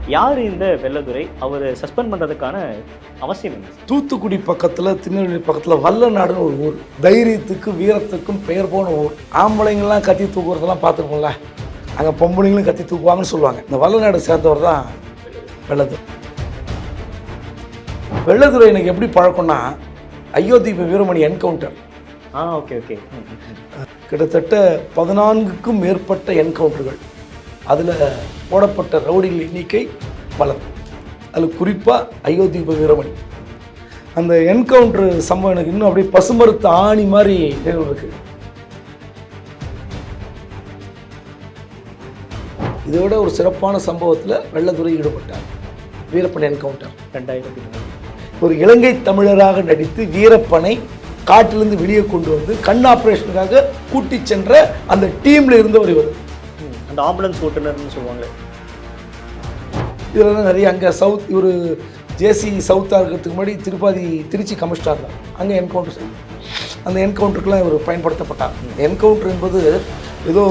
யார் இந்த வெள்ளதுரை? அவர் சஸ்பெண்ட் பண்ணுறதுக்கான அவசியம் என்ன? தூத்துக்குடி பக்கத்தில், திருநெல்வேலி பக்கத்தில் வல்லநாடுன்னு ஒரு ஊர். தைரியத்துக்கு வீரத்துக்கும் பெயர் போன ஊர். ஆம்பளைங்கள்லாம் கத்தி தூக்குறதெல்லாம் பார்த்துருக்கோம்ல, அங்கே பொம்பளைங்களும் கத்தி தூக்குவாங்கன்னு சொல்லுவாங்க. இந்த வல்லநாடு சேர்ந்தவர் தான் வெள்ளதுரை. வெள்ளதுரை எனக்கு எப்படி பழக்கம்னா, Ayothi Veeramani encounter. Okay okay. கிட்டத்தட்ட 14க்கும் மேற்பட்ட என்கவுண்டர்கள். அதில் போடப்பட்ட ரவுடிகள் எண்ணிக்கை பலர். அதில் குறிப்பாக அயோத்தி வீரமணி. அந்த என்கவுண்டர் சம்பவம் எனக்கு இன்னும் அப்படியே பசுமறுத்த ஆணி மாதிரி நிகழ்வு இருக்கு. இதோட ஒரு சிறப்பான சம்பவத்தில் வெள்ளதுரை ஈடுபட்டார். வீரப்பன் என்கவுண்டர் 2000. ஒரு இலங்கை தமிழராக நடித்து வீரப்பனை காட்டிலிருந்து வெளியே கொண்டு வந்து கண் ஆப்ரேஷனுக்காக கூட்டி சென்ற அந்த டீம்ல இருந்தவர் இவர். அந்த ஆம்புலன்ஸ் ஓட்டுநர்னு சொல்லுவாங்க. இதெல்லாம் நிறைய அங்கே சவுத், இவர் ஜேசி சவுத்தாக இருக்கிறதுக்கு முன்னாடி திருச்சி கமிஷனர் தான். அங்கே என்கவுண்டர் செய்யும். அந்த என்கவுண்டருக்குலாம் இவர் பயன்படுத்தப்பட்டார். என்கவுண்டர் என்பது ஏதோ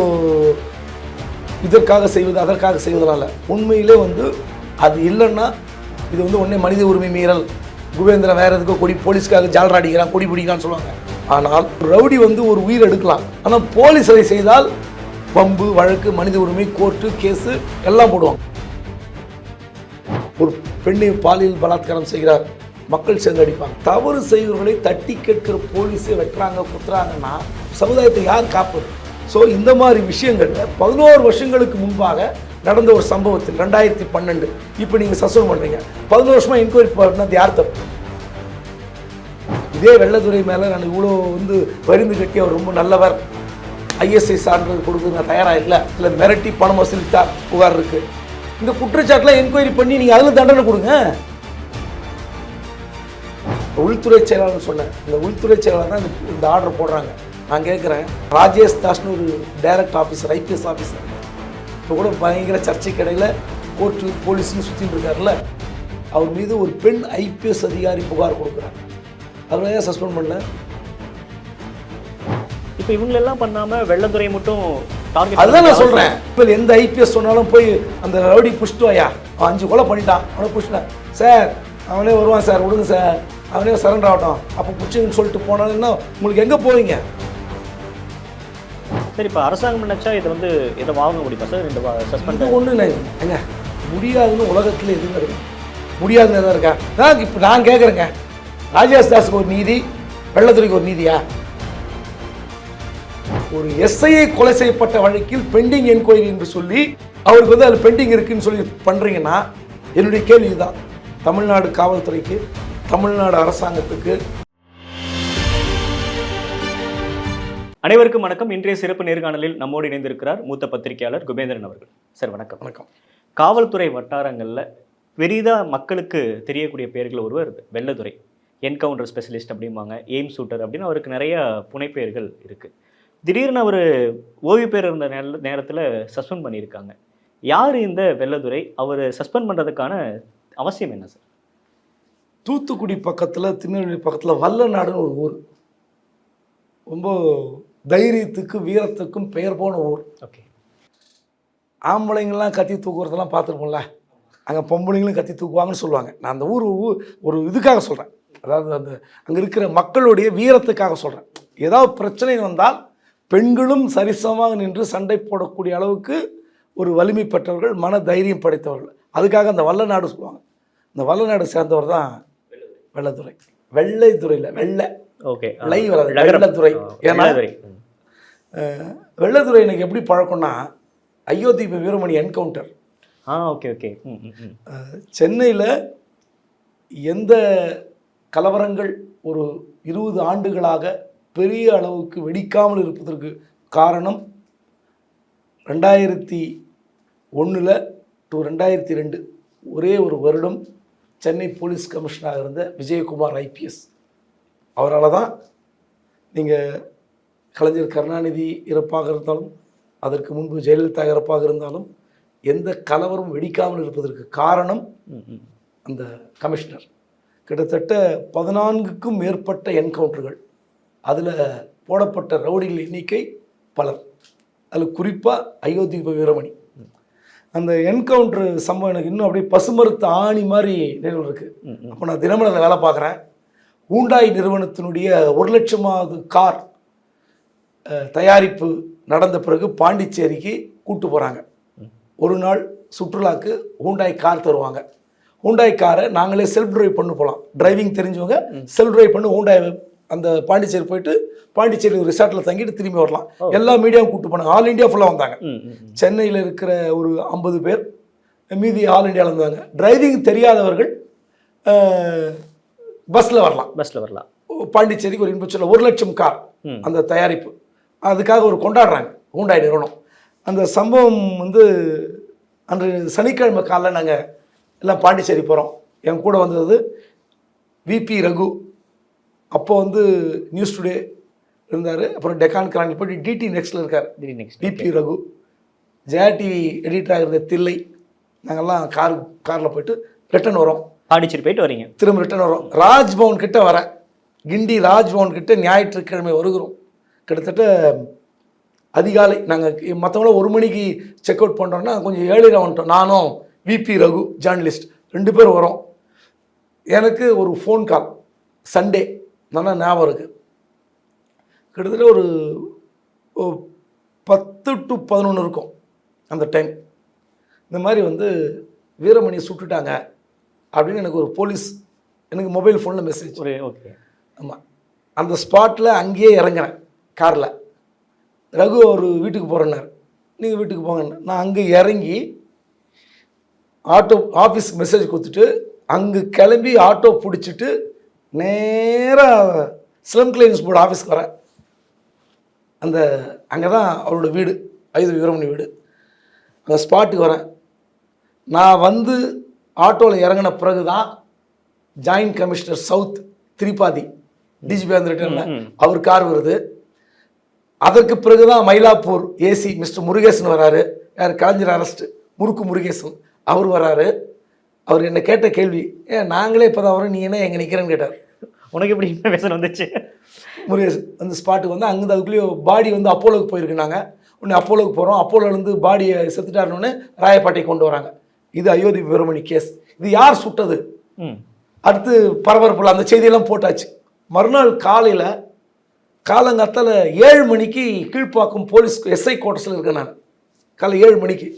இதற்காக செய்வது அதற்காக செய்வதனால, உண்மையிலே அது இல்லைன்னா இது உடனே மனித உரிமை மீறல். குபேந்திரன் வேறு எதுக்கோ போலீஸ்க்காக ஜால்ரா அடிக்கிறான், கொடி பிடிக்கிறான்னு சொல்லுவாங்க. ஆனால் ரவுடி ஒரு உயிர் எடுக்கலாம். ஆனால் போலீஸ் அதை செய்தால் பம்பு வழக்கு, மனித உரிமை, கோர்ட்டு கேஸு எல்லாம் போடுவாங்க. ஒரு பெண்ணை பாலியல் பலாத்காரம் செய்கிறார், மக்கள் சேர்ந்து அடிப்பாங்க. தவறு செய்வர்களை தட்டி கேட்கிற போலீஸை வெட்டுறாங்க, குத்துறாங்கன்னா சமுதாயத்தை யார் காப்பது? ஸோ இந்த மாதிரி விஷயங்களில் 11 வருஷங்களுக்கு முன்பாக நடந்த ஒரு சம்பவத்தில் 2012 இப்போ நீங்கள் சஸ்பெண்ட் பண்ணுறீங்க. 11 வருஷமாக என்கொயரி பண்ணது யார் தப்பு? இதே வெள்ளதுரை மேலே நான் இவ்வளோ வரிந்து கட்டி அவர் ரொம்ப நல்லவர், ஐஎஸ்ஐ சான்றிதழ் கொடுக்க நான் தயாராக இல்லை மிரட்டி பணம் வசூலித்தார் புகார் இருக்குது. இந்த குற்றச்சாட்டுலாம் என்கொயரி பண்ணி நீங்கள் அதில் தண்டனை கொடுங்க. உள்துறை செயலாளர் சொன்னேன். இந்த உள்துறை செயலாளர் தான் இந்த ஆர்டர் போடுறாங்க. நான் கேட்குறேன், ராஜேஷ் தாஸ்னு ஒரு டைரக்ட் ஆஃபீஸர், ஐபிஎஸ் ஆஃபீஸர், இப்போ கூட பயங்கர சர்ச்சைக்கு இடையில் கோர்ட்டு போலீஸ்னு சுற்றிட்டு இருக்காருல்ல, அவர் மீது ஒரு பெண் ஐபிஎஸ் அதிகாரி புகார் கொடுக்குறாங்க. அதில் ஏன் சஸ்பெண்ட் பண்ணல? இப்போ இவங்களெல்லாம் பண்ணாமல் வெள்ளதுரை மட்டும் அதுதான் நான் சொல்கிறேன். இப்போ எந்த ஐபிஎஸ் சொன்னாலும் போய் அந்த ரவுடி புஷ்ட்டு வாயா, 5 கொலை பண்ணிட்டான், அவனை புஷ்ட்டேன் சார், அவனே வருவான் சார், விடுங்க சார், அவனே சரண்டர் ஆகட்டும், அப்போ புடிச்சுன்னு சொல்லிட்டு போனாங்கன்னா உங்களுக்கு எங்கே போவீங்க? சரி, இப்போ அரசாங்கம் நினைச்சா இதை இதை வாங்க முடியுமா சார்? இந்த சஸ்பெண்ட் ஒன்றும் இல்லை ஏங்க, முடியாதுன்னு உலகத்தில் எதுவும் இருக்கு, முடியாதுன்னு எதாவது இருக்கா? இப்போ நான் கேட்குறேங்க, ராஜேஷ் தாஸுக்கு ஒரு நீதி, வெள்ளத்துறைக்கு ஒரு நீதியா? ஒரு எஸ்ஐயை கொலை செய்யப்பட்ட வழக்கில் பெண்டிங் என்கொயரி என்று சொல்லி அவருக்கு அதில் பெண்டிங் இருக்குன்னு சொல்லி பண்ணுறீங்கன்னா, என்னுடைய கேள்வி தான், தமிழ்நாடு காவல்துறைக்கு, தமிழ்நாடு அரசாங்கத்துக்கு. அனைவருக்கும் வணக்கம். இன்றைய சிறப்பு நேர்காணலில் நம்மோடு இணைந்திருக்கிறார் மூத்த பத்திரிகையாளர் குபேந்திரன் அவர்கள். சார் வணக்கம். வணக்கம். காவல்துறை வட்டாரங்களில் பெரிதாக மக்களுக்கு தெரியக்கூடிய பெயர்கள் ஒருவர் வெள்ளதுரை. என்கவுண்டர் ஸ்பெஷலிஸ்ட் அப்படிம்பாங்க, எய்ம் ஷூட்டர் அப்படின்னு அவருக்கு நிறைய புனைப்பெயர்கள் இருக்குது. திடீர்னு அவர் ஓய்வு பெற இருந்த நேரத்தில் சஸ்பெண்ட் பண்ணியிருக்காங்க. யார் இந்த வெள்ளதுரை? அவர் சஸ்பெண்ட் பண்ணுறதுக்கான அவசியம் என்ன சார்? தூத்துக்குடி பக்கத்தில், திருநெல்வேலி பக்கத்தில் வல்லநாடுன்னு ஒரு ஊர். ரொம்ப தைரியத்துக்கு வீரத்துக்கும் பெயர் போன ஊர். ஓகே. ஆம்பளைங்கள்லாம் கத்தி தூக்குறதெல்லாம் பார்த்துருப்போம்ல, அங்கே பொம்பளைங்களும் கத்தி தூக்குவாங்கன்னு சொல்லுவாங்க. நான் அந்த ஊர் ஒரு இதுக்காக சொல்கிறேன், அதாவது அங்கே இருக்கிற மக்களுடைய வீரத்துக்காக சொல்கிறேன். ஏதாவது பிரச்சனை வந்தால் பெண்களும் சரிசமமாக நின்று சண்டை போடக்கூடிய அளவுக்கு ஒரு வலிமை பெற்றவர்கள், மன தைரியம் படைத்தவர்கள். அதுக்காக அந்த வல்லநாடு சொல்லுவாங்க. இந்த வல்லநாடு சேர்ந்தவர் தான் வெள்ளதுரை. வெள்ளைத்துறையில் வெள்ளை, ஓகே, லை வராது, வெள்ளத்துறை. ஏன்னா வெள்ளதுரை எனக்கு எப்படி பழக்கம்னா, Ayothi Veeramani encounter. Okay okay. சென்னையில் எந்த கலவரங்கள் ஒரு 20 ஆண்டுகளாக பெரிய அளவுக்கு வெடிக்காமல் இருப்பதற்கு காரணம் 2001 to 2002 ஒரே ஒரு வருடம் சென்னை போலீஸ் கமிஷனராக இருந்த விஜயகுமார் ஐபிஎஸ். அவரால் தான் நீங்கள் கலைஞர் கருணாநிதி இறப்பாக இருந்தாலும், அதற்கு முன்பு ஜெயலலிதா இறப்பாக இருந்தாலும், எந்த கலவரம் வெடிக்காமல் இருப்பதற்கு காரணம் அந்த கமிஷனர். கிட்டத்தட்ட 14க்கும் மேற்பட்ட என்கவுண்டர்கள். அதில் போடப்பட்ட ரவுடிகள் எண்ணிக்கை பலர். அதில் குறிப்பாக அயோத்தி வீரமணி. அந்த என்கவுண்டர் சம்பவம் எனக்கு இன்னும் அப்படியே பசுமறுத்த ஆணி மாதிரி நினைவு இருக்குது. அப்போ நான் தினமலரில் வேலை பார்க்குறேன். ஹூண்டாய் நிறுவனத்தினுடைய 1,00,000வது கார் தயாரிப்பு நடந்த பிறகு பாண்டிச்சேரிக்கு கூட்டு போகிறாங்க. ஒரு நாள் சுற்றுலாக்கு ஹூண்டாய் கார் தருவாங்க. ஹூண்டாய் காரை நாங்களே செல்ஃப் டிரைவ் பண்ணி போகலாம். டிரைவிங் தெரிஞ்சவங்க செல்ஃப் டிரைவ் பண்ணி ஹூண்டாய் அந்த பாண்டிச்சேரி போயிட்டு பாண்டிச்சேரி ஒரு ரிசார்ட்டில் தங்கிட்டு திரும்பி வரலாம். எல்லா மீடியாவும் கூப்பிட்டு போனாங்க. ஆல் இண்டியா ஃபுல்லாக வந்தாங்க. சென்னையில் இருக்கிற ஒரு 50 பேர், மீதி ஆல் இண்டியாவில் இருந்தாங்க. டிரைவிங் தெரியாதவர்கள் பஸ்ஸில் வரலாம். பாண்டிச்சேரிக்கு ஒரு இன்பச்சொல்ல 1,00,000 கார் அந்த தயாரிப்பு, அதுக்காக ஒரு கொண்டாடுறாங்க ஹூண்டாய் நிறுவனம். அந்த சம்பவம் வந்து அன்று சனிக்கிழமை காலைல நாங்கள் எல்லாம் பாண்டிச்சேரி போகிறோம். என் கூட வந்தது விபி ரகு, அப்போ வந்து நியூஸ் டுடே இருந்தார். அப்புறம் டெக்கான் கிரானில் போய்ட்டு டிடி நெக்ஸ்ட்டில் இருக்கார் விபி ரகு. ஜெயா டிவி எடிட்டராக இருந்த தில்லை. நாங்கள்லாம் காரில் போயிட்டு ரிட்டன் வரோம். பாண்டிச்சேரி போயிட்டு வரீங்க, திரும்ப ரிட்டன் வரோம். ராஜ்பவன் கிட்ட வரேன். கிண்டி ராஜ்பவன் கிட்ட ஞாயிற்றுக்கிழமை வருகிறோம். கிட்டத்தட்ட அதிகாலை. நாங்கள் மற்றவங்கள 1 மணிக்கு செக் அவுட் பண்ணுறோன்னா கொஞ்சம் ஏழில் வந்துட்டோம். நானும் விபி ரகு ஜேர்னலிஸ்ட் 2 பேர் வரோம். எனக்கு ஒரு ஃபோன் கால் சண்டே, நல்லா ஞாபகம் இருக்குது. கிட்டத்தட்ட ஒரு 10 to 11 இருக்கும் அந்த டைம். இந்த மாதிரி வந்து வீரமணியை சுட்டுட்டாங்க அப்படின்னு எனக்கு ஒரு போலீஸ் எனக்கு மொபைல் ஃபோனில் மெசேஜ். ஓகே, ஆமாம். அந்த ஸ்பாட்டில் அங்கேயே இறங்குறேன் காரில். ரகு ஒரு வீட்டுக்கு போகிறேன்னார். நீங்கள் வீட்டுக்கு போங்கன்னு நான் அங்கே இறங்கி ஆஃபீஸுக்கு மெசேஜ் கொடுத்துட்டு அங்கே கிளம்பி ஆட்டோ பிடிச்சிட்டு நேராக ஸ்லம் கிளைன்ஸ் போர்டு ஆஃபீஸ்க்கு வரேன். அங்கே தான் அவரோட வீடு, ஐது வீரமணி வீடு. அந்த ஸ்பாட்டுக்கு வரேன். நான் வந்து ஆட்டோவில் இறங்கின பிறகு தான் joint commissioner south Tripathi DGP வந்துருட்டேன்ல அவர் கார் வருது. அதற்கு பிறகு தான் மயிலாப்பூர் ஏசி மிஸ்டர் முருகேசன் வராரு. யார்? கலைஞர் அரெஸ்ட் முறுக்கு முருகேசன் அவர் வராரு. அவர் என்னை கேட்ட கேள்வி, நாங்களே இப்போ தான் வரோம், நீ என்ன எங்கே நிற்கிறேன்னு கேட்டார். உனக்கு எப்படி இன்ஃபர்மேஷன் வந்துச்சு? முருகேசன் அந்த ஸ்பாட்டுக்கு வந்து அங்கே அதுக்குள்ளேயே பாடி வந்து அப்போலோவுக்கு போயிருக்கு. நாங்கள் உடனே அப்போலோவுக்கு போகிறோம். அப்போலோலேருந்து பாடியை செத்துட்டாருன்னு ராயப்பேட்டை கொண்டு வராங்க. இது அயோத்தி வீரமணி கேஸ். இது யார் சுட்டது? அடுத்து பரபரப்பில் அந்த செய்தியெல்லாம் போட்டாச்சு. மறுநாள் காலையில் காலங்காத்தால் 7 மணிக்கு கீழ்ப்பாக்கம் போலீஸ் எஸ்ஐ குவார்ட்டர்ஸில் இருக்கேன் நான். காலை 7 மணிக்கு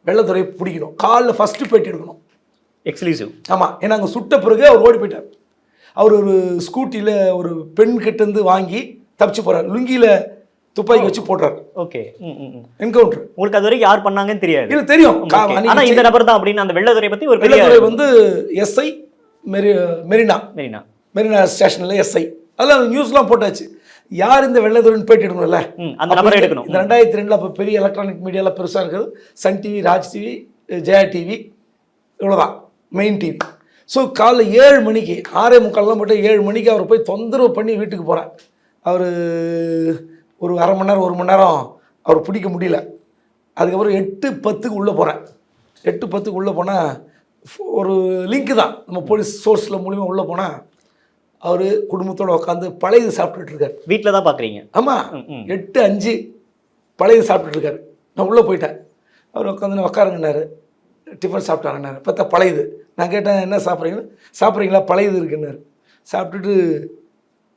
வெள்ளத்துறை பிடிக்கணும். காலைல ஃபஸ்ட்டு பேட்டி எடுக்கணும், எக்ஸ்க்ளூசிவ். ஆமாம், ஏன்னா அங்கே சுட்ட பிறகு அவர் ஓடி போயிட்டார். அவர் ஒரு ஸ்கூட்டியில் ஒரு பெண் கிட்டேருந்து வாங்கி தப்பிச்சு போகிறார். லுங்கியில் துப்பாக்கி வச்சு போடுறாரு. Okay, encounter. உங்களுக்கு அது வரைக்கும் யார் பண்ணாங்கன்னு தெரியாது? இல்லை, தெரியும். ஆனால் இந்த நபர் தான் அப்படின்னு அந்த வெள்ளத்துறை பற்றி ஒரு வெள்ளத்துறை வந்து எஸ்ஐ மெரினா ஸ்டேஷனில் எஸ்ஐ. அதெல்லாம் நியூஸ்லாம் போட்டாச்சு. யார் இந்த வெள்ளத்துறைன்னு பேட்டி எடுக்கணும்ல, அந்த நபரை எடுக்கணும். இந்த 2002 அப்போ பெரிய எலக்ட்ரானிக் மீடியாவில் பெருசாக இருக்குது. Sun TV, Raj TV, Jaya TV, இவ்வளோதான் மெயின் டிவி. ஸோ காலைல 7 மணிக்கு 6:45 போட்டு 7 மணிக்கு அவர் போய் தொந்தரவு பண்ணி வீட்டுக்கு போகிறேன். அவர் ஒரு அரை மணி நேரம் 1 மணி நேரம் அவர் பிடிக்க முடியல. அதுக்கப்புறம் 8:10 உள்ளே போகிறேன். 8:10 உள்ளே போனால் ஒரு லிங்க்கு தான், நம்ம போலீஸ் சோர்ஸில் மூலிமா உள்ளே போனால் அவர் குடும்பத்தோடு உட்காந்து பழையது சாப்பிட்டுட்டு இருக்காரு. வீட்டில் தான் பார்க்குறீங்க? ஆமாம். 8:05 பழையது சாப்பிட்டுட்டு இருக்காரு. நான் உள்ளே போயிட்டேன். அவர் உட்காந்து உட்காருங்கன்னாரு. டிஃபன் சாப்பிட்டாருன்னாரு. பார்த்தா பழையது. நான் கேட்டேன், என்ன சாப்பிட்றீங்களா? பழையது இருக்குன்னாரு. சாப்பிட்டுட்டு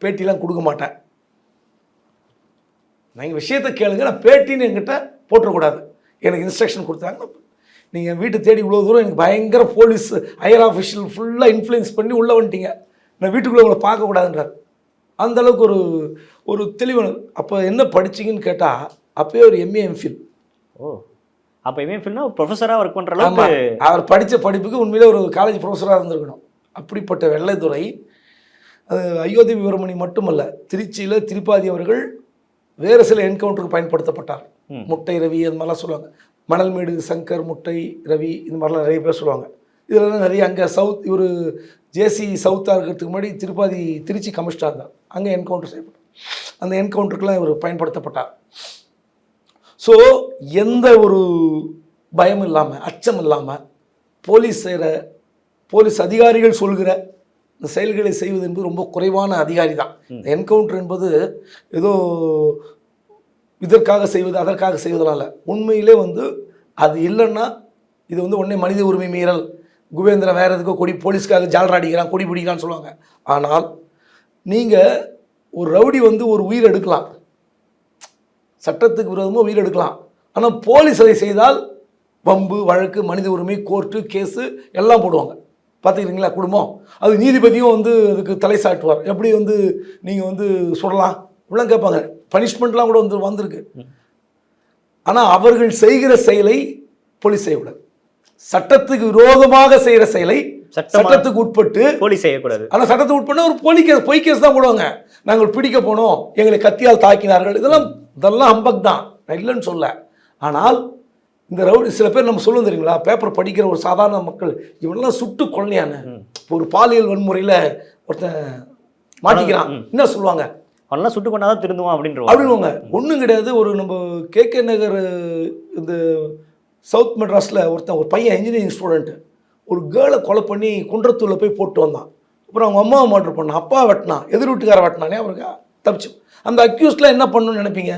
பேட்டிலாம் கொடுக்க மாட்டேன், நீங்கள் விஷயத்தை கேளுங்க, நான் பேட்டின்னு என்கிட்ட போட்டுறக்கூடாது, எனக்கு இன்ஸ்ட்ரக்ஷன் கொடுத்தாங்க. நீங்கள் வீட்டை தேடி இவ்வளோ தூரம் எனக்கு பயங்கர போலீஸ் ஹையர் ஆஃபீஷியல் ஃபுல்லாக இன்ஃப்ளூயன்ஸ் பண்ணி உள்ளே வந்துட்டீங்க, நான் வீட்டுக்குள்ளே உங்களை பார்க்கக்கூடாதுன்றார். அந்தளவுக்கு ஒரு தெளிவான. அப்போ என்ன படிச்சிங்கன்னு கேட்டால் அப்போயே ஒரு எம்ஏ எம்ஃபில். அப்போ எம்ஏ எம்ஃபில்னா ப்ரொஃபஸராக ஒர்க் பண்ணுற அளவுக்கு அவர் படித்த படிப்புக்கு உண்மையிலே ஒரு காலேஜ் ப்ரொஃபஸராக இருந்திருக்கணும். அப்படிப்பட்ட வெள்ளைத்துறை. அது அயோத்தி வீரமணி மட்டுமல்ல, திருச்சியில் திரிபாதி அவர்கள் வேறு சில என்கவுண்டருக்கு பயன்படுத்தப்பட்டார். முட்டை ரவி அது மாதிரிலாம் சொல்லுவாங்க. மணல்மேடு சங்கர், முட்டை ரவி, இந்த மாதிரிலாம் நிறைய பேர் சொல்லுவாங்க. இதெல்லாம் நிறைய அங்கே சவுத் இவர் ஜேசி சவுத்தாக இருக்கிறதுக்கு முன்னாடி திருச்சி கமிஷனர் தான், அங்கே என்கவுண்டர் செய்யப்பட்டார். அந்த என்கவுண்டருக்கெலாம் இவர் பயன்படுத்தப்பட்டார். ஸோ எந்த ஒரு பயம் இல்லாமல், அச்சம் இல்லாமல் போலீஸ் அதிகாரிகள் சொல்கிற இந்த செயல்களை செய்வது என்பது ரொம்ப குறைவான அதிகாரி தான். என்கவுண்டர் என்பது ஏதோ இதற்காக செய்வது அதற்காக செய்வதனால உண்மையிலே வந்து அது இல்லைன்னா இது வந்து உடனே மனித உரிமை மீறல், குபேந்திரன் வேறு எதுக்கோ போலீஸ்க்காக ஜாலரா அடிக்கிறான், கொடி பிடிக்கிறான்னு சொல்லுவாங்க. ஆனால் நீங்கள் ஒரு ரவுடி வந்து ஒரு உயிர் எடுக்கலாம், சட்டத்துக்கு விரோதமாக உயிர் எடுக்கலாம். ஆனால் போலீஸ் அதை செய்தால் வம்பு வழக்கு, மனித உரிமை, கோர்ட்டு, கேஸு எல்லாம் போடுவாங்க. பார்த்துக்கிறீங்களா குடும்பம்? அது நீதிபதியும் வந்து அதுக்கு தலை சாட்டுவார். எப்படி வந்து நீங்கள் வந்து சொல்லலாம் இப்படிலாம் கேட்பாங்க. பனிஷ்மெண்ட்லாம் கூட வந்திருக்கு. ஆனால் அவர்கள் செய்கிற செயலை போலீஸ் செய்யக்கூடாது. சட்டத்துக்கு விரோதமாக செய்கிற செயலை சட்டத்துக்கு உட்பட்டு போலீஸ் செய்யக்கூடாது. ஆனால் சட்டத்துக்கு உட்பட்டு ஒரு பொய் கேஸ் தான் போடுவாங்க. நாங்கள் பிடிக்க போனோம், எங்களை கத்தியால் தாக்கினார்கள், இதெல்லாம் ஹம்பக் தான், நான் இல்லைன்னு சொல்ல. ஆனால் இந்த ரவுடி சில பேர் நம்ம சொல்லுவோம் தெரியுங்களா, பேப்பர் படிக்கிற ஒரு சாதாரண மக்கள் இவனெல்லாம் சுட்டு கொள்ளையான ஒரு பாலியல் வன்முறையில் ஒருத்தன் மாட்டிக்கிறான் என்ன சொல்லுவாங்க, அவனெல்லாம் சுட்டு கொண்டாதான் திருந்துவான் அப்படின்வாங்க. ஒன்றும் கிடையாது. ஒரு நம்ம கேகே நகர் இந்த சவுத் மெட்ராஸில் ஒரு பையன் இன்ஜினியரிங் ஸ்டூடெண்ட்டு ஒரு கேர்ளை கொலை பண்ணி குன்றத்தூரில் போய் போட்டு வந்தான். அப்புறம் அவங்க அம்மாவை மர்டர் பண்ணான், அப்பா வெட்டினான், எதிர் வீட்டுக்கார வெட்டினானே, அவருக்கு தப்பிச்சு. அந்த அக்யூஸ்ட்லாம் என்ன பண்ணணும்னு நினைப்பீங்க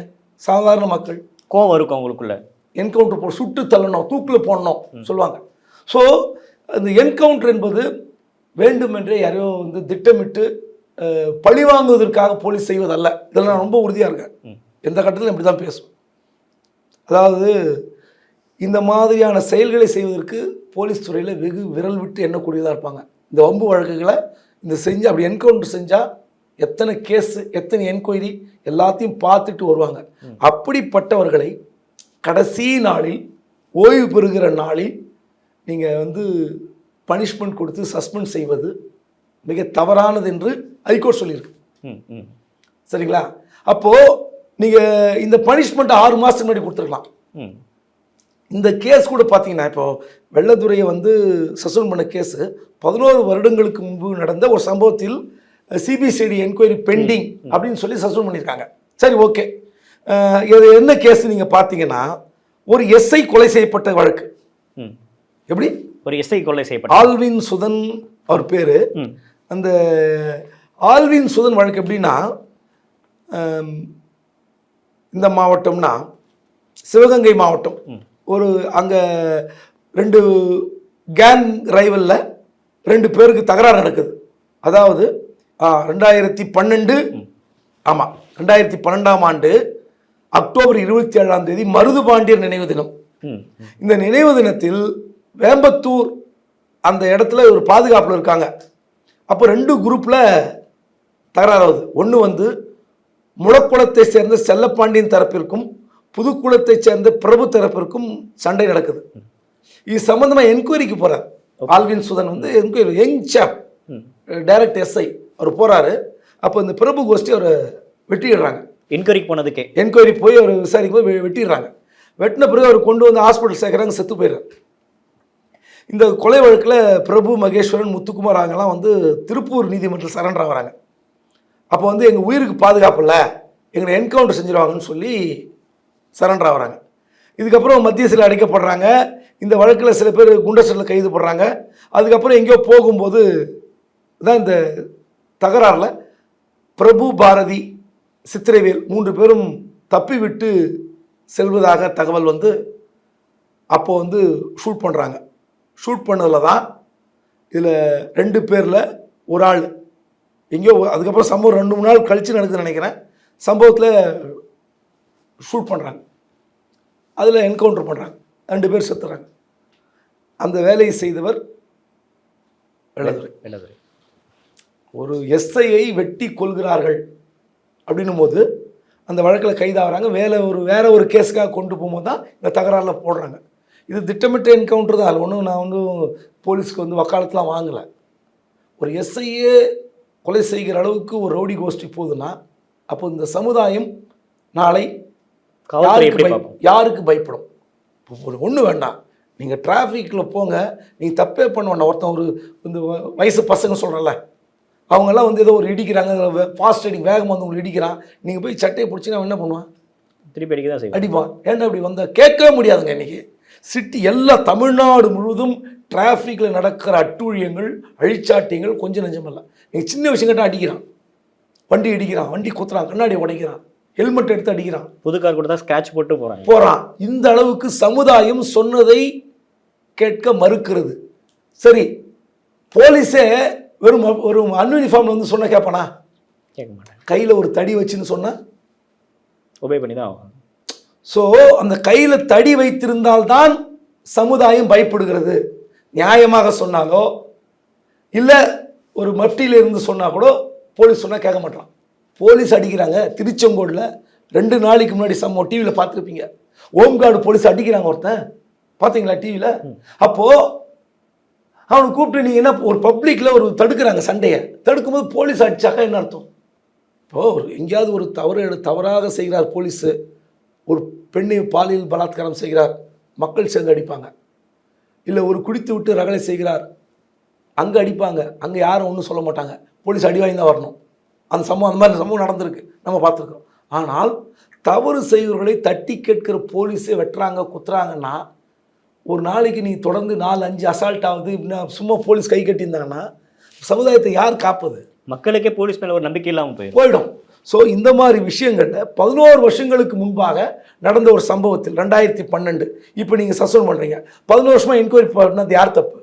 சாதாரண மக்கள்? கோவம் இருக்கும் அவங்களுக்குள்ள. என்கவுண்டர் போட்டு சுட்டு தள்ளணும், தூக்கில் போடணும் சொல்லுவாங்க. ஸோ அந்த என்கவுண்டர் என்பது வேண்டுமென்றே யாரையோ வந்து திட்டமிட்டு பழி வாங்குவதற்காக போலீஸ் செய்வதல்ல. இதில் நான் ரொம்ப உறுதியாக இருக்கேன். எந்த கட்டத்திலும் இப்படி தான் பேசுவேன். அதாவது இந்த மாதிரியான செயல்களை செய்வதற்கு போலீஸ் துறையில் வெகு விரல் விட்டு எண்ணக்கூடியதாக இருப்பாங்க. இந்த வம்பு வழக்குகளை இந்த செஞ்சு அப்படி என்கவுண்டர் செஞ்சால் எத்தனை கேஸு, எத்தனை என்கொயரி எல்லாத்தையும் பார்த்துட்டு வருவாங்க. அப்படிப்பட்டவர்களை கடைசி நாளில், ஓய்வு பெறுகிற நாளில் நீங்கள் வந்து பனிஷ்மெண்ட் கொடுத்து சஸ்பெண்ட் செய்வது மிக தவறானது என்று ஹைகோர்ட் சொல்லியிருக்கு. சரிங்களா? அப்போது நீங்கள் இந்த பனிஷ்மெண்ட் 6 மாதத்துக்கு முன்னாடி கொடுத்துருக்கலாம். இந்த கேஸ் கூட பார்த்தீங்கன்னா, இப்போது வெள்ளதுரையை வந்து சஸ்பெண்ட் பண்ண கேஸு 11 வருடங்களுக்கு முன்பு நடந்த ஒரு சம்பவத்தில் சிபிசிஐடி என்கொயரி பெண்டிங் அப்படின்னு சொல்லி சஸ்பெண்ட் பண்ணியிருக்காங்க. சரி, ஓகே. இது என்ன கேஸ் நீங்கள் பார்த்தீங்கன்னா, ஒரு எஸ்ஐ கொலை செய்யப்பட்ட வழக்கு. எப்படி? ஒரு எஸ்ஐ கொலை செய்யப்பட்ட ஆல்வின் சுதன் அவர் பேர். அந்த ஆல்வின் சுதன் வழக்கு எப்படின்னா, இந்த மாவட்டம்னா சிவகங்கை மாவட்டம். ஒரு அங்கே 2 கேங் ரைவலில் 2 பேருக்கு தகராறு நடக்குது. அதாவது 2012 ஆமாம் 2012ஆம் ஆண்டு அக்டோபர் 27ஆம் தேதி மருதுபாண்டியர் நினைவு தினம். இந்த நினைவு தினத்தில் வேம்பத்தூர் அந்த இடத்துல ஒரு பாதுகாப்பில் இருக்காங்க. அப்போ 2 குரூப்பில் தகராறாகுது. ஒன்று வந்து முளக்குளத்தை சேர்ந்த செல்லப்பாண்டியன் தரப்பிற்கும் புதுக்குளத்தை சேர்ந்த பிரபு தரப்பிற்கும் சண்டை நடக்குது. இது சம்பந்தமாக என்கொயரிக்கு போகிறார் ஆல்வின் சுதன். வந்து என்கொயரி யங் சாப், டைரக்ட் எஸ்ஐ அவர் போகிறாரு. அப்போ இந்த பிரபு கோஷ்டி அவரை வெட்டிடுறாங்க. என்கொயரிக்கு போனதுக்கே என்கொயரி போய் அவர் விசாரிக்கும் போது வெட்டிடுறாங்க. வெட்டின பிறகு அவர் கொண்டு வந்து ஹாஸ்பிட்டல் சேர்க்குறாங்க, செத்து போயிடுறாரு. இந்த கொலை வழக்கில் பிரபு, மகேஸ்வரன், முத்துக்குமார் அவங்கெல்லாம் வந்து திருப்பூர் நீதிமன்றத்தில் சரண்டர் ஆகிறாங்க. அப்போ வந்து எங்கள் உயிருக்கு பாதுகாப்பு இல்லை, எங்களை என்கவுண்டர் செஞ்சிருவாங்கன்னு சொல்லி சரண்டர் ஆகிறாங்க. இதுக்கப்புறம் மத்திய சிலை அடைக்கப்படுறாங்க. இந்த வழக்கில் சில பேர் குண்டர்சனில் கைது போடுறாங்க. அதுக்கப்புறம் எங்கேயோ போகும்போது தான் இந்த தகராறில் பிரபு, பாரதி, சித்திரைவேல் 3 பேரும் தப்பி விட்டு செல்வதாக தகவல் வந்து அப்போ வந்து ஷூட் பண்ணுறாங்க. ஷூட் பண்ணதில் தான் இதில் 2 பேரில் ஒரு ஆள் எங்கேயோ, அதுக்கப்புறம் சம்பவம் 2-3 நாள் கழித்து நடக்குதுன்னு நினைக்கிறேன், சம்பவத்தில் ஷூட் பண்ணுறாங்க. அதில் என்கவுண்டர் பண்ணுறாங்க, 2 பேர் செத்துறாங்க. அந்த வேலையை செய்தவர் வெள்ளதுரை. ஒரு எஸ்ஐயை வெட்டி கொள்கிறார்கள் அப்படின்னும் போது அந்த வழக்கில் கைதாகிறாங்க. வேற ஒரு கேஸுக்காக கொண்டு போகும்போது தான் இந்த தகராறில் போடுறாங்க. இது திட்டமிட்ட என்கவுண்டர் தான். அது நான் ஒன்றும் போலீஸ்க்கு வந்து வக்காலத்தெலாம் வாங்கலை. ஒரு எஸ்ஐயே கொலை செய்கிற அளவுக்கு ஒரு ரவுடி கோஷ்டி போகுதுன்னா, அப்போ இந்த சமுதாயம் நாளை யாருக்கு பயப்படும்? ஒன்று வேண்டாம், நீங்கள் டிராஃபிக்கில் போங்க, நீங்கள் தப்பே பண்ண வேண்டாம். ஒருத்தன் ஒரு இந்த வயசு பசங்க சொல்கிறேன்ல, அவங்கெல்லாம் வந்து ஏதோ ஒரு இடிக்கிறாங்க, ஃபாஸ்ட் ரைடிங் வேகமாக வந்து உங்களுக்கு இடிக்கிறான், நீங்கள் போய் சட்டையை பிடிச்சின்னா என்ன பண்ணுவான்? திருப்பி அடிக்க தான் செய்வான், அடிப்பான். ஏன்னா அப்படி வந்தால் கேட்கவே முடியாதுங்க. இன்றைக்கி சிட்டி எல்லா தமிழ்நாடு முழுவதும் டிராஃபிக்கில் நடக்கிற அட்டூழியங்கள், அழிச்சாட்டியங்கள் கொஞ்சம் நெஞ்சமில்லை. நீங்கள் சின்ன விஷயம் கேட்டால் அடிக்கிறான், வண்டி இடிக்கிறான், வண்டி குத்துறான், கண்ணாடி உடைக்கிறான். ஹெல்மெட் எடுத்து அடிக்கிறான், புது கார் கொடுத்தா ஸ்க்ராட்ச் போட்டு போகிறாங்க. இந்த அளவுக்கு சமுதாயம் சொன்னதை கேட்க மறுக்கிறது. சரி, போலீஸே வெறும் ஒரு அன்யூனிஃபார்ம் வந்து சொன்ன கேட்பானா? கேட்க மாட்டாங்க. கையில் ஒரு தடி வச்சுன்னு சொன்ன ஒபே பண்ணி தான் ஆகும். ஸோ அந்த கையில் தடி வைத்திருந்தால்தான் சமுதாயம் பயப்படுகிறது. நியாயமாக சொன்னாலோ இல்லை ஒரு மஃப்டியில் இருந்து சொன்னால் கூட போலீஸ் சொன்னால் கேட்க மாட்டான். போலீஸ் அடிக்கிறாங்க திருச்செங்கோடில் 2 நாளைக்கு முன்னாடி சம்பவம் டிவியில் பார்த்துருப்பீங்க. ஹோம்கார்டு போலீஸ் அடிக்கிறாங்க ஒருத்தன், பார்த்தீங்களா டிவியில்? அப்போது அவனை கூப்பிட்டு நீங்கள் என்ன ஒரு பப்ளிக்கில் ஒரு தடுக்கிறாங்க, சண்டையை தடுக்கும்போது போலீஸ் அடித்தாக்கா என்ன அர்த்தம்? இப்போது ஒரு எங்கேயாவது ஒரு தவறாக செய்கிறார் போலீஸு, ஒரு பெண்ணை பாலியல் பலாத்காரம் செய்கிறார், மக்கள் சேர்ந்து அடிப்பாங்க. இல்லை ஒரு குடித்து விட்டு ரகளை செய்கிறார், அங்கே அடிப்பாங்க, அங்கே யாரும் ஒன்றும் சொல்ல மாட்டாங்க, போலீஸ் அடி வாங்கி தான் வரணும். அந்த மாதிரி சம்பவம் நடந்திருக்கு, நம்ம பார்த்துருக்கோம். ஆனால் தவறு செய்வர்களை தட்டி கேட்கிற போலீஸே வெட்டுறாங்க குத்துறாங்கன்னா, ஒரு நாளைக்கு நீ தொடர்ந்து 4-5 அசால்ட் ஆகுது, சும்மா போலீஸ் கை கட்டியிருந்தாங்கன்னா சமுதாயத்தை யார் காப்பது? மக்களுக்கே போலீஸ் மேலே ஒரு நம்பிக்கை இல்லாமல் போயிடும். ஸோ இந்த மாதிரி விஷயங்களில் 11 வருஷங்களுக்கு முன்பாக நடந்த ஒரு சம்பவத்தில் 2012 இப்போ நீங்கள் சஸ்பெண்ட் பண்ணுறீங்க, 11 வருஷமாக என்கொயரி பண்ணது யார் தப்பு?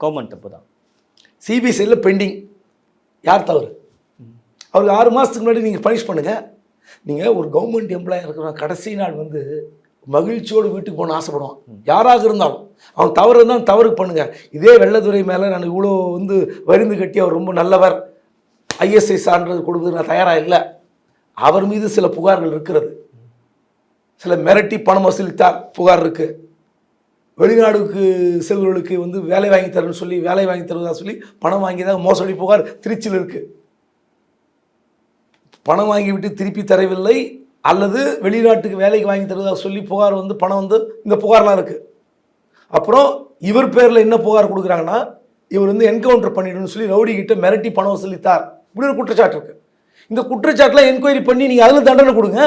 கவர்மெண்ட் தப்பு தான். சிபிசிஐயில் பெண்டிங், யார் தவறு? அவருக்கு 6 மாதத்துக்கு முன்னாடி நீங்கள் பனிஷ் பண்ணுங்கள். நீங்கள் ஒரு கவர்மெண்ட் எம்ப்ளாயாக இருக்கிற கடைசி நாள் வந்து மகிழ்ச்சியோடு வீட்டுக்கு போகணும்னு ஆசைப்படுவான், யாராக இருந்தாலும். அவன் தவறு இருந்தால் தவறுக்கு பண்ணுங்கள். இதே வெள்ளத்துறை மேலே நான் இவ்வளோ வந்து வரிந்து கட்டி அவர் ரொம்ப நல்லவர், ஐஎஸ்ஐ சான்றது கொடுக்குறது நான் தயாராக இல்லை. அவர் மீது சில புகார்கள் இருக்கிறது, சில மிரட்டி பணம் வசூலித்தார் புகார் இருக்குது. வெளிநாடுக்கு செல்வர்களுக்கு வந்து வேலை வாங்கி தரேன்னு சொல்லி வேலை வாங்கி தருவதாக சொல்லி பணம் வாங்கி தான் மோசடி புகார் திருச்சியில் இருக்குது. பணம் வாங்கிவிட்டு திருப்பி தரவில்லை, அல்லது வெளிநாட்டுக்கு வேலைக்கு வாங்கி தருவதாக சொல்லி புகார் வந்து பணம் வந்து இந்த புகார்லாம் இருக்குது. அப்புறம் இவர் பேரில் என்ன புகார் கொடுக்குறாங்கன்னா, இவர் வந்து என்கவுண்டர் பண்ணிடணும்னு சொல்லி ரவுடி கிட்ட மிரட்டி பணம் வசூலித்தார், இப்படி ஒரு குற்றச்சாட்டு இருக்குது. இந்த குற்றச்சாட்டில் என்கொயரி பண்ணி நீங்கள் அதில் தண்டனை கொடுங்க.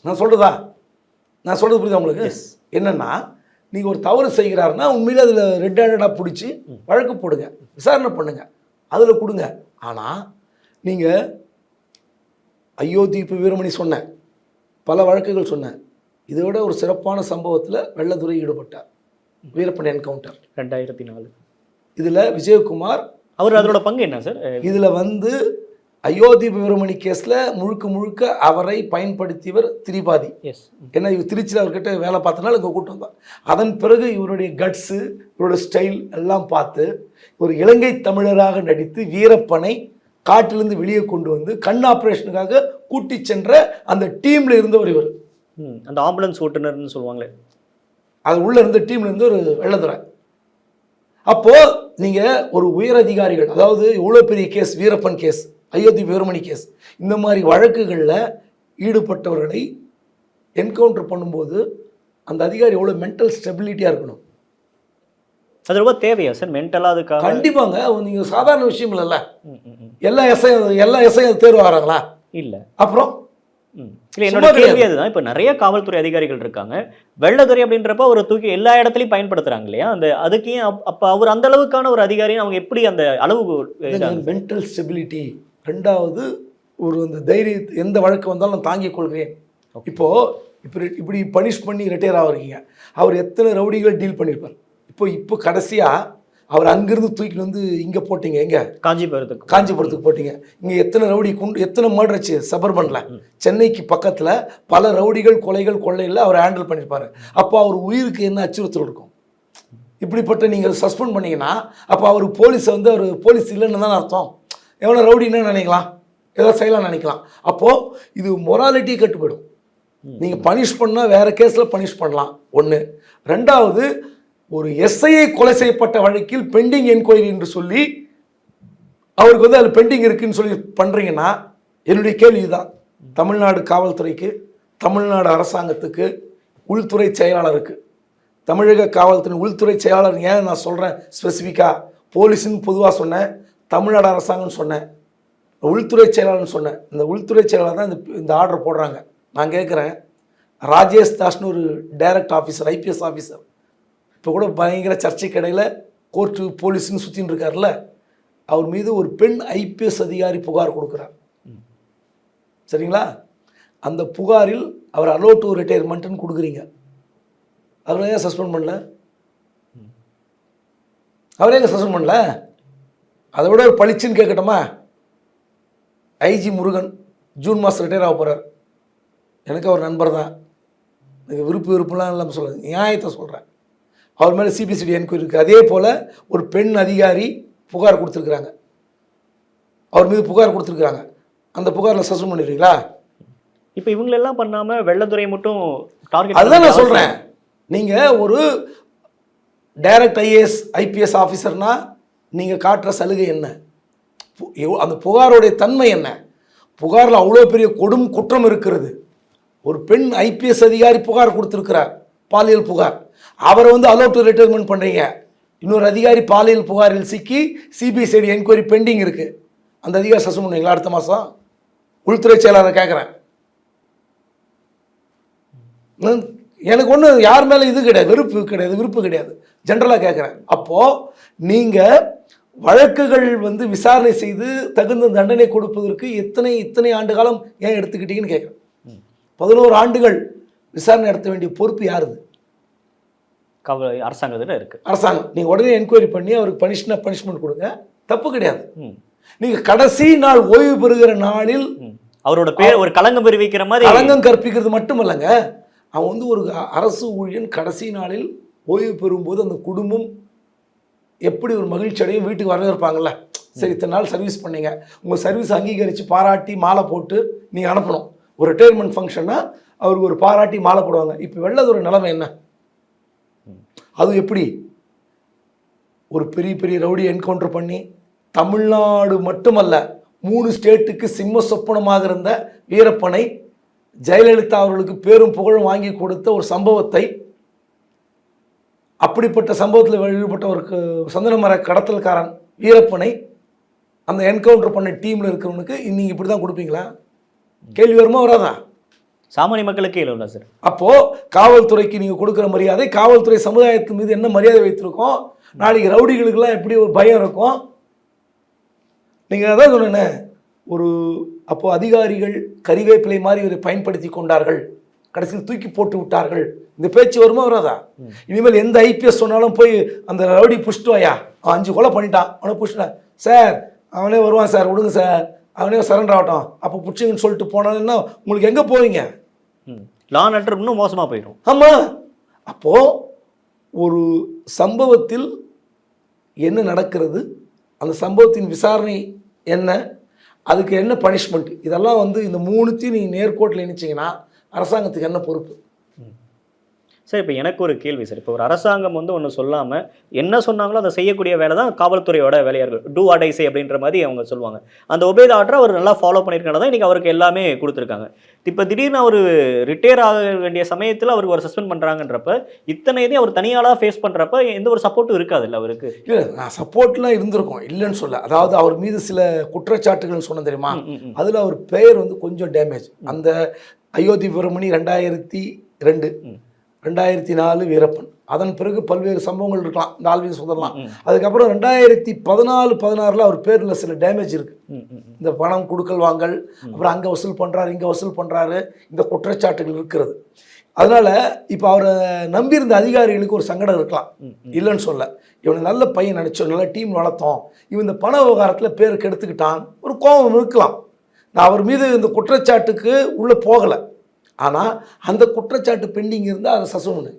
நான் சொல்கிறது புரியுதா உங்களுக்கு? என்னென்னா, நீங்கள் ஒரு தவறு செய்கிறாருன்னா உண்மையில் அதில் ரெட் ஹேண்டடாக பிடிச்சி வழக்கு போடுங்க, விசாரணை பண்ணுங்க, அதில் கொடுங்க. ஆனால் நீங்கள் அயோத்தி வீரமணி சொன்னேன், பல வழக்குகள் சொன்னேன், இதை விட ஒரு சிறப்பான சம்பவத்தில் வெள்ளத்துறை ஈடுபட்டார், வீரப்பன் என்கவுண்டர் 2004. இதில் விஜயகுமார் அவர் அதோட பங்கு என்ன சார்? இதில் வந்து அயோத்தி வீரமணி கேஸில் முழுக்க அவரை பயன்படுத்தியவர் திரிபாதி. ஏன்னா இவர் திருச்சியில் அவர்கிட்ட வேலை பார்த்தனால இங்கே கூட்டம் வந்தார். அதன் பிறகு இவருடைய கட்ஸு, இவருடைய ஸ்டைல் எல்லாம் பார்த்து ஒரு இலங்கை தமிழராக நடித்து வீரப்பனை காட்டிலிருந்து வெளியே கொண்டு வந்து கண் ஆப்ரேஷனுக்காக கூட்டி சென்ற அந்த டீமில் இருந்தவர் இவர். அந்த ஆம்புலன்ஸ் ஓட்டுநர்னு சொல்லுவாங்களே, அது உள்ளே இருந்த டீமில் இருந்து ஒரு வெள்ளத்துறை. அப்போது நீங்கள் ஒரு உயர் அதிகாரிகள், அதாவது இவ்வளோ பெரிய case, Veerappan case, Ayodhya Veeramani case, இந்த மாதிரி வழக்குகளில் ஈடுபட்டவர்களை என்கவுண்டர் பண்ணும்போது அந்த அதிகாரி எவ்வளோ மென்டல் ஸ்டெபிலிட்டியாக இருக்கணும். அது ரொம்ப தேவையா சார் மென்டலாக? அதுக்காக கண்டிப்பாங்க. நீங்கள் சாதாரண விஷயம் இல்லைல்ல. எல்லா எஸ்ஐயும் தேர்வு ஆகிறாங்களா? இல்லை. அப்புறம் இல்லை, என்னோட கேள்வி அதுதான். இப்போ நிறைய காவல்துறை அதிகாரிகள் இருக்காங்க, வெள்ளத்துறை அப்படின்றப்ப ஒரு தூக்கி எல்லா இடத்துலையும் பயன்படுத்துகிறாங்க இல்லையா? அந்த அதுக்கு அப்போ அவர் அந்த அளவுக்கான ஒரு அதிகாரியை அவங்க எப்படி அந்த அளவு மென்டல் ஸ்டெபிலிட்டி. ரெண்டாவது ஒரு அந்த தைரிய, எந்த வழக்கு வந்தாலும் நான் தாங்கிக் கொள்கிறேன். இப்படி பனிஷ் பண்ணி ரிட்டையர் ஆகிறீங்க, அவர் எத்தனை ரவுடிகளை டீல் பண்ணியிருப்பார். இப்போ கடைசியாக அவர் அங்கேருந்து தூக்கிட்டு வந்து இங்கே போட்டிங்க, எங்கே காஞ்சிபுரத்துக்கு போட்டிங்க. இங்கே எத்தனை ரவுடி எத்தனை மர்டர்ச்சு சபர்பனில், சென்னைக்கு பக்கத்தில் பல ரவுடிகள் கொள்ளையில் அவர் ஹேண்டில் பண்ணியிருப்பார். அப்போ அவர் உயிருக்கு என்ன அச்சுறுத்தல் இருக்கும்? இப்படிப்பட்ட நீங்கள் சஸ்பெண்ட் பண்ணிங்கன்னா அப்போ அவர் போலீஸை வந்து அவர் போலீஸ் இல்லைன்னு தான் அர்த்தம். எவ்வளோ ரவுடின்னு நினைக்கலாம், ஏதோ செய்யலாம் நினைக்கலாம். அப்போது இது மொராலிட்டியை கட்டு போயிடும். நீங்கள் பனிஷ் பண்ணால் வேறு கேஸில் பனிஷ் பண்ணலாம், ஒன்று. ரெண்டாவது, ஒரு எஸ்ஐயை கொலை செய்யப்பட்ட வழக்கில் பெண்டிங் என்கொயரி என்று சொல்லி அவருக்கு வந்து அதில் பெண்டிங் இருக்குன்னு சொல்லி பண்ணுறீங்கன்னா, என்னுடைய கேள்வி இதுதான். தமிழ்நாடு காவல்துறைக்கு, தமிழ்நாடு அரசாங்கத்துக்கு, உள்துறை செயலாளருக்கு, தமிழக காவல்துறை உள்துறை செயலாளர், ஏன் நான் சொல்கிறேன் ஸ்பெசிஃபிக்காக, போலீஸுன்னு பொதுவாக சொன்னேன், தமிழ்நாடு அரசாங்கம்னு சொன்னேன், உள்துறை செயலாளர்னு சொன்னேன். இந்த உள்துறை செயலாளர் தான் இந்த ஆர்டர் போடுறாங்க. நான் கேட்குறேன், ராஜேஷ் தாஸ்னு ஒரு டைரக்ட் ஆஃபீஸர், ஐபிஎஸ் ஆஃபீஸர், இப்போ கூட பயங்கர சர்ச்சைக்கு இடையில் கோர்ட்டு போலீஸ்னு சுற்றின்னு இருக்கார்ல, அவர் மீது ஒரு பெண் ஐபிஎஸ் அதிகாரி புகார் கொடுக்குறார். சரிங்களா? அந்த புகாரில் அவர் அலோ டு ரிட்டையர்மெண்ட்டுன்னு கொடுக்குறீங்க. அவரை ஏன் சஸ்பெண்ட் பண்ணல? அவரே ஏங்க சஸ்பெண்ட் பண்ணல? அதை விட ஒரு பளிச்சுன்னு கேட்கட்டுமா? ஐஜி முருகன் ஜூன் மாதம் ரிட்டையர் ஆக போகிறார். எனக்கு அவர் நண்பர் தான். எனக்கு விருப்பம்லாம் இல்லாமல் சொல்லுங்கள், நியாயத்தை சொல்கிறேன். அவர் மேலே சிபிசிடி என்கொயரி இருக்குது. அதே போல் ஒரு பெண் அதிகாரி புகார் கொடுத்துருக்குறாங்க, அவர் மீது புகார் கொடுத்துருக்குறாங்க. அந்த புகாரில் சஸ்பெண்ட் பண்ணிடுறீங்களா? இப்போ இவங்களெல்லாம் பண்ணாமல் வெள்ளத்துறை மட்டும் டார்கெட், அதுதான் நான் சொல்கிறேன். நீங்கள் ஒரு டைரக்ட் ஐஏஎஸ் ஐபிஎஸ் ஆஃபீஸர்னால் நீங்கள் காட்டுற சலுகை என்ன? அந்த புகாரோடைய தன்மை என்ன? புகாரில் அவ்வளோ பெரிய கொடும் குற்றம் இருக்கிறது. ஒரு பெண் ஐபிஎஸ் அதிகாரி புகார் கொடுத்துருக்கிறார், பாலியல் புகார். அவரை அலோ டு ரிட்டையர்மெண்ட் பண்ணுறீங்க. இன்னொரு அதிகாரி பாலியல் புகாரில் சிக்கி சிபிசிஐடி என்கொயரி பெண்டிங் இருக்குது. அந்த அதிகாரி சஸ்பெண்ட் பண்ணுவீங்களா அடுத்த மாதம்? உள்துறை செயலாளரை கேட்குறேன். எனக்கு ஒன்றும் யார் மேலே இது கிடையாது, விருப்பு கிடையாது, ஜென்ரலாக கேட்குறேன். அப்போது நீங்கள் வழக்குகள் விசாரணை செய்து தகுந்த தண்டனை கொடுப்பதற்கு இத்தனை ஆண்டு காலம் ஏன் எடுத்துக்கிட்டீங்கன்னு கேட்குறேன். 11 ஆண்டுகள் விசாரணை நடத்த வேண்டிய பொறுப்பு யாருது? அரசாங்கத்தில் இருக்குது. அரசாங்கம். நீங்கள் உடனே என்கொயரி பண்ணி அவருக்கு பனிஷ்மெண்ட் கொடுங்க, தப்பு கிடையாது. நீங்கள் கடைசி நாள் ஓய்வு பெறுகிற நாளில் அவரோட பேர் ஒரு களங்கம் தெரிவிக்கிற மாதிரி களங்கம் கற்பிக்கிறது மட்டும் இல்லைங்க. அவன் ஒரு அரசு ஊழியன் கடைசி நாளில் ஓய்வு பெறும்போது அந்த குடும்பம் எப்படி ஒரு மகிழ்ச்சி அடையும், வீட்டுக்கு வரவேற்பாங்கள்ல. சரி, இத்தனை நாள் சர்வீஸ் பண்ணீங்க, உங்கள் சர்வீஸ் அங்கீகரித்து பாராட்டி மாலை போட்டு நீங்கள் அனுப்பணும். ஒரு ரிட்டையர்மெண்ட் ஃபங்க்ஷன்னா அவருக்கு ஒரு பாராட்டி மாலை போடுவாங்க. இப்போ வெள்ளதொரு நிலைமை என்ன? அது எப்படி ஒரு பெரிய ரவுடி என்கவுண்டர் பண்ணி தமிழ்நாடு மட்டுமல்ல 3 ஸ்டேட்டுக்கு சிம்ம சொப்பனமாக இருந்த வீரப்பனை, ஜெயலலிதா அவர்களுக்கு பேரும் புகழும் வாங்கி கொடுத்த ஒரு சம்பவத்தை, அப்படிப்பட்ட சம்பவத்தில் ஈடுபட்ட ஒரு சந்தனமர கடத்தல்காரன் வீரப்பனை அந்த என்கவுண்டர் பண்ண டீமில் இருக்கிறவனுக்கு நீங்கள் இப்படி தான் கொடுப்பீங்களா? கேள்வி வருமா வராதா? சாமானிய மக்களுக்கே இல்லை சார். அப்போது காவல்துறைக்கு நீங்கள் கொடுக்குற மரியாதை, காவல்துறை சமுதாயத்தின் மீது என்ன மரியாதை வைத்திருக்கோம், நாளைக்கு ரவுடிகளுக்கெல்லாம் எப்படி ஒரு பயம் இருக்கும்? நீங்கள் அதான் சொன்னேன், அப்போது அதிகாரிகள் கறிவேப்பிலை மாதிரி இவரை பயன்படுத்தி கொண்டார்கள், கடைசியில் தூக்கி போட்டு விட்டார்கள், இந்த பேச்சு வருமா வராதா? இனிமேல் எந்த ஐபிஎஸ் சொன்னாலும் போய் அந்த ரவுடி புஷ்ட்டு வாயா, அவன் 5 கொலை பண்ணிட்டான், அவனை புஷ்ட்டேன் சார், அவனே வருவான் சார், விடுங்க சார், அவனே சரண்டர் ஆகட்டும், அப்போ பிடிச்சிங்கன்னு சொல்லிட்டு போனாங்கன்னா உங்களுக்கு எங்கே போவீங்க? லா அண்ட் ஆர்டர் இன்னும் மோசமாக போயிடும். ஆமாம். அப்போது ஒரு சம்பவத்தில் என்ன நடக்கிறது, அந்த சம்பவத்தின் விசாரணை என்ன, அதுக்கு என்ன பனிஷ்மெண்ட், இதெல்லாம் இந்த 3த்தையும் நீங்கள் நேர்கோட்டில் இணைச்சிங்கன்னா அரசாங்கத்துக்கு என்ன பொறுப்பு? சார், இப்போ எனக்கு ஒரு கேள்வி சார். இப்போ ஒரு அரசாங்கம் ஒன்று சொல்லாமல் என்ன சொன்னாங்களோ அதை செய்யக்கூடிய வேலை தான் காவல்துறையோட வேலையார்கள். டூ ஆர் டை சே அப்படின்ற மாதிரி அவங்க சொல்லுவாங்க. அந்த ஒபே த ஆர்டரை அவர் நல்லா ஃபாலோ பண்ணியிருக்கனால தான் இன்றைக்கி அவருக்கு எல்லாமே கொடுத்துருக்காங்க. இப்போ திடீர்னு அவர் ரிட்டையர் ஆக வேண்டிய சமயத்தில் அவருக்கு ஒரு சஸ்பெண்ட் பண்ணுறாங்கன்றப்ப இத்தனை இதையும் அவர் தனியாளாக ஃபேஸ் பண்ணுறப்ப எந்த ஒரு சப்போர்ட்டும் இருக்காது இல்லை அவருக்கு? இல்லை, நான் சப்போர்ட்லாம் இருந்திருக்கோம், இல்லைன்னு சொல்ல. அதாவது அவர் மீது சில குற்றச்சாட்டுகள் சொன்ன தெரியுமா, அதில் அவர் பெயர் கொஞ்சம் டேமேஜ். அந்த அயோத்தி வீரமணி 2002, 2004 வீரப்பன், அதன் பிறகு பல்வேறு சம்பவங்கள் இருக்கலாம், இந்த ஆல்வின் சுதரலாம். அதுக்கப்புறம் 2014-16 அவர் பேரில் சில டேமேஜ் இருக்குது. இந்த பணம் கொடுக்கல் வாங்கல், அப்புறம் அங்கே வசூல் பண்ணுறாரு, இங்கே வசூல் பண்ணுறாரு, இந்த குற்றச்சாட்டுகள் இருக்கிறது. அதனால் இப்போ அவரை நம்பியிருந்த அதிகாரிகளுக்கு ஒரு சங்கடம் இருக்கலாம், இல்லைன்னு சொல்ல. இவனை நல்ல பையன் நினச்சோம், நல்ல டீம் வளர்த்தோம், இவன் இந்த பண விவகாரத்தில் பேர் கெடுத்துக்கிட்டான், ஒரு கோபம் இருக்கலாம். நான் அவர் மீது இந்த குற்றச்சாட்டுக்கு உள்ளே போகலை, ஆனால் அந்த குற்றச்சாட்டு பெண்டிங் இருந்தால் அதை சஸ்பெண்ட் பண்ணு.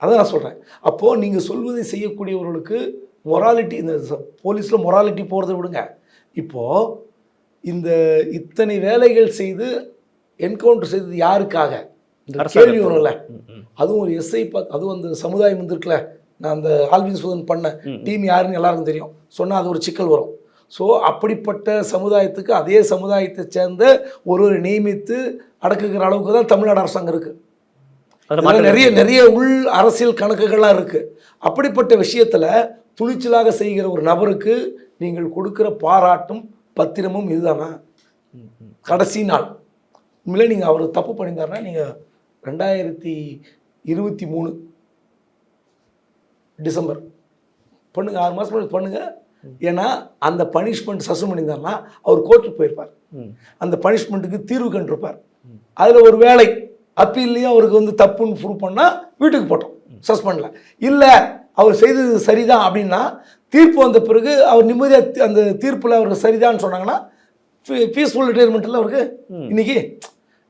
அதான் நான் சொல்கிறேன். அப்போது நீங்கள் சொல்வதை செய்யக்கூடியவர்களுக்கு மொராலிட்டி, இந்த போலீஸில் மொராலிட்டி போகிறத விடுங்க. இப்போது இந்த இத்தனை வேலைகள் செய்து என்கவுண்டர் செய்தது யாருக்காக இந்த கேள்வி வரும்ல. அதுவும் ஒரு எஸ்ஐ அதுவும் அந்த சமுதாயம் இருக்குல்ல, நான் அந்த ஆல்வின் சுதன் பண்ண டீம் யாருன்னு எல்லாருக்கும் தெரியும், சொன்னால் அது ஒரு சிக்கல் வரும். ஸோ அப்படிப்பட்ட சமுதாயத்துக்கு அதே சமுதாயத்தை சேர்ந்த ஒருவரை நியமித்து அடக்குகிற அளவுக்கு தான் தமிழ்நாடு அரசாங்கம் இருக்குது. நிறைய உள் அரசியல் கணக்குகள்லாம் இருக்குது. அப்படிப்பட்ட விஷயத்தில் துணிச்சலாக செய்கிற ஒரு நபருக்கு நீங்கள் கொடுக்குற பாராட்டும் பத்திரமும் இதுதானா? கடைசி நாள் உண்மையிலே நீங்கள் அவர் தப்பு பண்ணியிருந்தாருன்னா நீங்கள் 2023 டிசம்பர் பண்ணுங்கள், 6 மாதம் பண்ணுங்கள், ஏன்னா அந்த பனிஷ்மெண்ட் சஸ்பெண்ட் பண்ணியிருந்தாருன்னா அவர் கோர்ட்டுக்கு போயிருப்பார், அந்த பனிஷ்மெண்ட்டுக்கு தீர்வு கண்டிருப்பார். அதில் ஒரு வேலை அப்பீல்லையே அவருக்கு வந்து தப்புன்னு ப்ரூவ் பண்ணால் வீட்டுக்கு போட்டோம், சஸ்பெண்டில். இல்லை அவர் செய்தது சரிதான் அப்படின்னா தீர்ப்பு வந்த பிறகு அவர் நிம்மதியாக அந்த தீர்ப்பில் அவர் சரிதான்னு சொன்னாங்கன்னா பீஸ்ஃபுல் ரிட்டையர்மெண்ட்டில் அவருக்கு இன்னைக்கு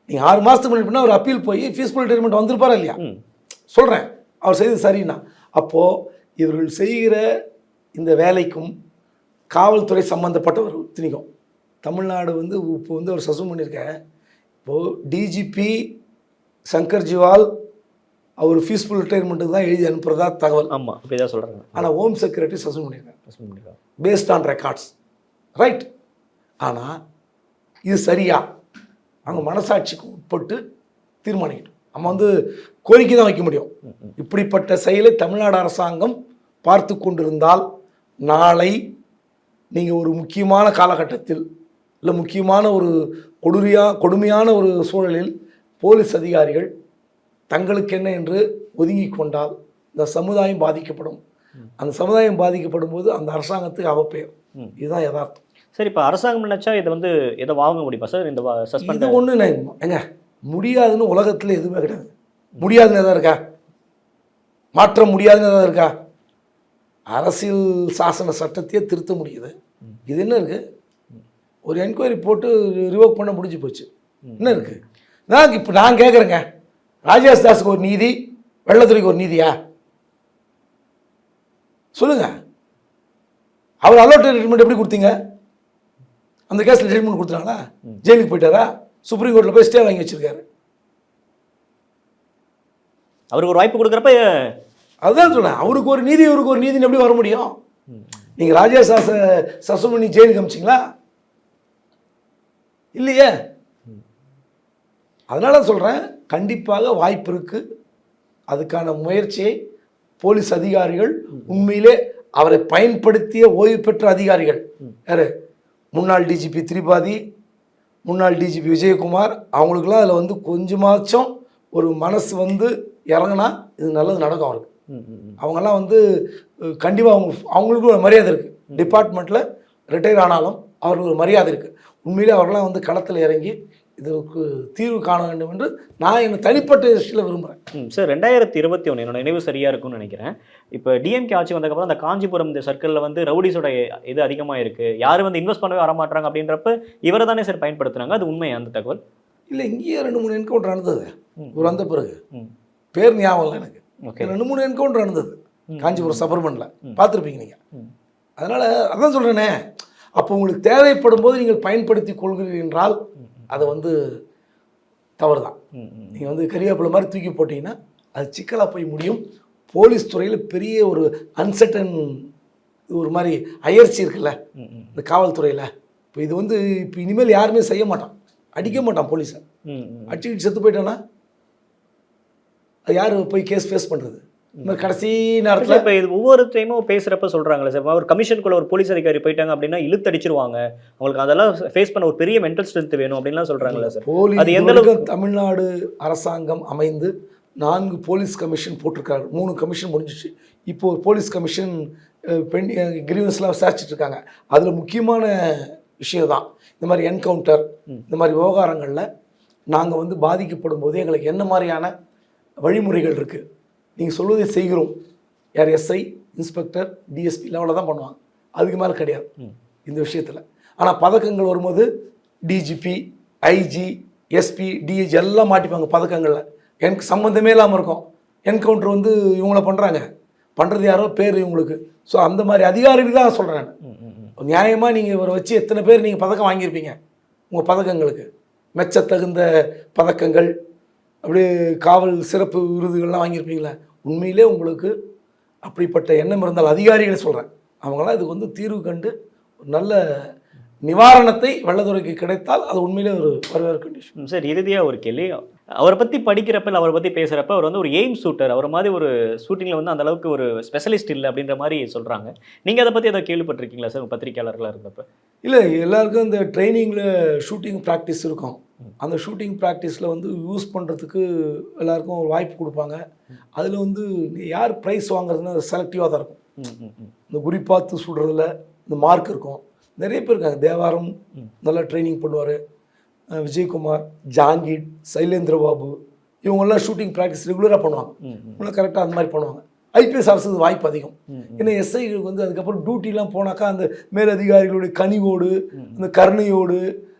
நீங்கள் 6 மாதத்துக்கு முன்னாடி பண்ணால் அவர் அப்பீல் போய் பீஸ்ஃபுல் ரிட்டையர்மெண்ட் வந்திருப்பாரா இல்லையா? சொல்கிறேன், அவர் செய்தது சரின்னா. அப்போது இவர்கள் செய்கிற இந்த வேலைக்கும் காவல்துறை சம்மந்தப்பட்டவர் திணிக்கும். தமிழ்நாடு வந்து இப்போ வந்து அவர் சஸ்பெண்ட் பண்ணியிருக்கேன். இப்போது டிஜிபி சங்கர் ஜிவால் அவர் பீஸ்ஃபுல் ரிட்டையர்மெண்ட்டுக்கு தான் எழுதி அனுப்புறதா தகவல். ஆமாம், அப்படி தான் சொல்கிறாங்க. ஆனால் ஹோம் செக்ரட்டரி சஸ்பெண்ட் பண்ணியிருக்காங்க பேஸ்ட் ஆன் ரெக்கார்ட்ஸ், ரைட். ஆனால் இது சரியா? அவங்க மனசாட்சிக்கு உட்பட்டு தீர்மானிக்கட்டும். நம்ம வந்து கோரிக்கை தான் வைக்க முடியும். இப்படிப்பட்ட செயலை தமிழ்நாடு அரசாங்கம் பார்த்து கொண்டிருந்தால் நாளை நீங்கள் ஒரு முக்கியமான காலகட்டத்தில் இல்லை முக்கியமான ஒரு கொடுமையான ஒரு சூழலில் போலீஸ் அதிகாரிகள் தங்களுக்கு என்ன என்று ஒதுங்கி கொண்டால் இந்த சமுதாயம் பாதிக்கப்படும். அந்த சமுதாயம் பாதிக்கப்படும் போது அந்த அரசாங்கத்துக்கு அவப்பெயர். இதுதான் யதார்த்தம். சரி, இப்போ அரசாங்கம் நினைச்சா இதை வந்து எதை வாங்க முடியுமா சார்? இந்த சஸ்பெண்ட் இது ஒன்று எங்க முடியாதுன்னு உலகத்தில் எதுவுமே கிடையாது. முடியாதுன்னு எதாவது இருக்கா? மாற்ற முடியாதுன்னு எதாவது இருக்கா? அரசியல் சாசன சட்டத்தையே திருத்த முடியுது. இது என்ன இருக்கு? ஒரு என்கொயரி போட்டு ரிவோக் பண்ண முடிஞ்சு போச்சு. என்ன இருக்கு? இப்போ நான் கேட்குறேங்க, ராஜேஷ் தாஸுக்கு ஒரு நீதி, வெள்ளத்துறைக்கு ஒரு நீதியா? சொல்லுங்க. அவர் அலோட் ட்ரீட்மெண்ட் எப்படி கொடுத்தீங்க? அந்த கேஸில் ட்ரீட்மெண்ட் கொடுத்துட்டாங்களா? ஜெயிலுக்கு போயிட்டாரா? சுப்ரீம் கோர்ட்டில் போய் ஸ்டே வாங்கி வச்சிருக்காரு. அவருக்கு ஒரு வாய்ப்பு கொடுக்குறப்ப அதுதான் சொன்னேன், அவருக்கு ஒரு நீதி இவருக்கு ஒரு நீதினு எப்படி வர முடியும்? நீங்கள் ராஜேஷ் தாஸை சஸ்பெண்ட் பண்ணி ஜெயிலுக்கு அமிச்சிங்களா? இல்லையே. அதனால சொல்கிறேன், கண்டிப்பாக வாய்ப்பு இருக்குது. அதுக்கான முயற்சியை போலீஸ் அதிகாரிகள் உண்மையிலே அவரை பயன்படுத்திய ஓய்வு பெற்ற அதிகாரிகள் யார்? முன்னாள் டிஜிபி திரிபாதி, முன்னாள் டிஜிபி விஜயகுமார், அவங்களுக்குலாம் அதில் வந்து கொஞ்சமாச்சும் ஒரு மனசு வந்து இறங்கினா இது நல்லது நடக்கும் அவருக்கு. அவங்கெல்லாம் வந்து கண்டிப்பாக அவங்களுக்கும் ஒரு மரியாதை இருக்குது. டிபார்ட்மெண்ட்டில் ரிட்டையர் ஆனாலும் அவருக்கு ஒரு மரியாதை இருக்குது. உண்மையிலே அவர்களாம் வந்து களத்தில் இறங்கி இதற்கு தீர்வு காண வேண்டும் என்று நான் என்னை தனிப்பட்ட விஷயத்தில் விரும்புகிறேன். சார், 2021 என்னோட நினைவு சரியாக இருக்கும்னு நினைக்கிறேன். இப்போ டிஎம்கே ஆட்சி வந்ததுக்கப்புறம் அந்த காஞ்சிபுரம் இந்த சர்க்கிளில் வந்து ரவுடிஸோட இது அதிகமாக இருக்குது, யாரும் வந்து இன்வெஸ்ட் பண்ணவே வரமாட்டாங்க அப்படின்றப்ப இவரை தானே சார் பயன்படுத்துனாங்க. அது உண்மையா அந்த தகவல்? இல்லை, இங்கேயே 2-3 என்கவுண்டர் நடந்தது ஒரு வந்த பிறகு. பேர் ஞாபகம் இல்லை எனக்கு. 2-3 என்கவுண்டர் நடந்தது காஞ்சிபுரம் சபர்மனில், பார்த்துருப்பீங்க நீங்கள். அதனால் அதான் சொல்கிறேனே, அப்போ உங்களுக்கு தேவைப்படும் போது நீங்கள் பயன்படுத்தி கொள்கிறீர்கள் என்றால் அதை வந்து தவறு தான். நீங்கள் வந்து கரிவேப்பிலை மாதிரி தூக்கி போட்டிங்கன்னா அது சிக்கலாக போய் முடியும். போலீஸ் துறையில் பெரிய ஒரு அன்சர்டன் ஒரு மாதிரி அயற்சி இருக்குல்ல இந்த காவல்துறையில். இப்போ இது வந்து இப்போ இனிமேல் யாருமே செய்ய மாட்டான், அடிக்க மாட்டான் போலீஸை. அடிச்சுக்கிட்டு செத்து போயிட்டான்னா அது யார் போய் கேஸ் ஃபேஸ் பண்ணுறது? இந்த கடைசி நேரத்தில் இப்போ இது ஒவ்வொரு டைமும் பேசுகிறப்ப சொல்கிறாங்களே சார், ஒரு கமிஷனுக்குள்ள ஒரு போலீஸ் அதிகாரி போயிட்டாங்க அப்படின்னா இழுத்தடிச்சிருவாங்க, அவங்களுக்கு அதெல்லாம் ஃபேஸ் பண்ண ஒரு பெரிய மென்டல் ஸ்ட்ரென்த் வேணும் அப்படின்லாம் சொல்கிறாங்களே சார். அது எந்த அளவுக்கு தமிழ்நாடு அரசாங்கம் அமைந்து 4 போலீஸ் கமிஷன் போட்டிருக்காரு. 3 கமிஷன் முடிஞ்சிச்சு. இப்போது போலீஸ் கமிஷன் கிரீவன்ஸ்லாம் விசாரிச்சுட்டு இருக்காங்க. அதில் முக்கியமான விஷயம் தான் இந்த மாதிரி என்கவுண்டர், இந்த மாதிரி விவகாரங்களில் நாங்கள் வந்து பாதிக்கப்படும் போது எங்களுக்கு என்ன மாதிரியான வழிமுறைகள் இருக்குது, நீங்கள் சொல்வதை செய்கிறோம். யார் எஸ்ஐ, இன்ஸ்பெக்டர், டிஎஸ்பி லெவலில் தான் பண்ணுவாங்க, அதுக்கு மேலே கிடையாது இந்த விஷயத்தில். ஆனால் பதக்கங்கள் வரும்போது டிஜிபி, ஐஜி, எஸ்பி, டிஐஜி எல்லாம் மாட்டிப்பாங்க பதக்கங்களில். எனக்கு சம்மந்தமே இல்லாமல் இருக்கும். என்கவுண்டர் வந்து இவங்கள பண்ணுறது யாரோ பேர் இவங்களுக்கு. ஸோ அந்த மாதிரி அதிகாரிகள் தான் சொல்கிறேன் நான். நியாயமாக நீங்கள் இவரை வச்சு எத்தனை பேர் நீங்கள் பதக்கம் வாங்கியிருப்பீங்க உங்கள் பதக்கங்களுக்கு? மெச்சத்தகுந்த பதக்கங்கள், அப்படியே காவல் சிறப்பு விருதுகள்லாம் வாங்கியிருப்பீங்களா? உண்மையிலே உங்களுக்கு அப்படிப்பட்ட எண்ணம் இருந்தால் அதிகாரிகளை சொல்கிறேன், அவங்களாம் இதுக்கு வந்து தீர்வு கண்டு ஒரு நல்ல நிவாரணத்தை வெள்ளத்துறைக்கு கிடைத்தால் அது உண்மையிலே ஒரு வரவேற்க கண்டிஷன். சார், இறுதியாக ஒரு கேள்வி. அவரை பற்றி படிக்கிறப்ப, அவரை பற்றி பேசுகிறப்ப அவர் வந்து ஒரு எய்ம் ஷூட்டர், அவர் மாதிரி ஒரு ஷூட்டிங்கில் வந்து அந்த அளவுக்கு ஒரு ஸ்பெஷலிஸ்ட் இல்லை அப்படின்ற மாதிரி சொல்கிறாங்க. நீங்கள் அதை பற்றி எதாவது கேள்விப்பட்டிருக்கீங்களா சார் பத்திரிகையாளர்களாக இருந்தப்போ? இல்லை, எல்லாருக்கும் இந்த ட்ரைனிங்கில் ஷூட்டிங் ப்ராக்டிஸ் இருக்கும். அந்த ஷூட்டிங் ப்ராக்டிஸில் வந்து யூஸ் பண்ணுறதுக்கு எல்லாருக்கும் ஒரு வாய்ப்பு கொடுப்பாங்க. அதில் வந்து யார் ப்ரைஸ் வாங்குறதுன்னு செலக்டிவாக தான் இருக்கும். இந்த குறி பார்த்து சுடுறதுல இந்த மார்க் இருக்கும். நிறைய பேர் இருக்காங்க. தேவாரம் நல்லா ட்ரைனிங் பண்ணுவார். விஜயகுமார், ஜாங்கீர், சைலேந்திர பாபு இவங்கெல்லாம் ஷூட்டிங் ப்ராக்டிஸ் ரெகுலராக பண்ணுவாங்க. இவங்களாம் கரெக்டாக அந்த மாதிரி பண்ணுவாங்க. ஐபிஎஸ் அரசுக்கு வாய்ப்பு அதிகம். ஏன்னா எஸ்ஐகளுக்கு வந்து அதுக்கப்புறம் டியூட்டிலாம் போனாக்கா அந்த மேலதிகாரிகளுடைய கனிவோடு அந்த கருணையோடு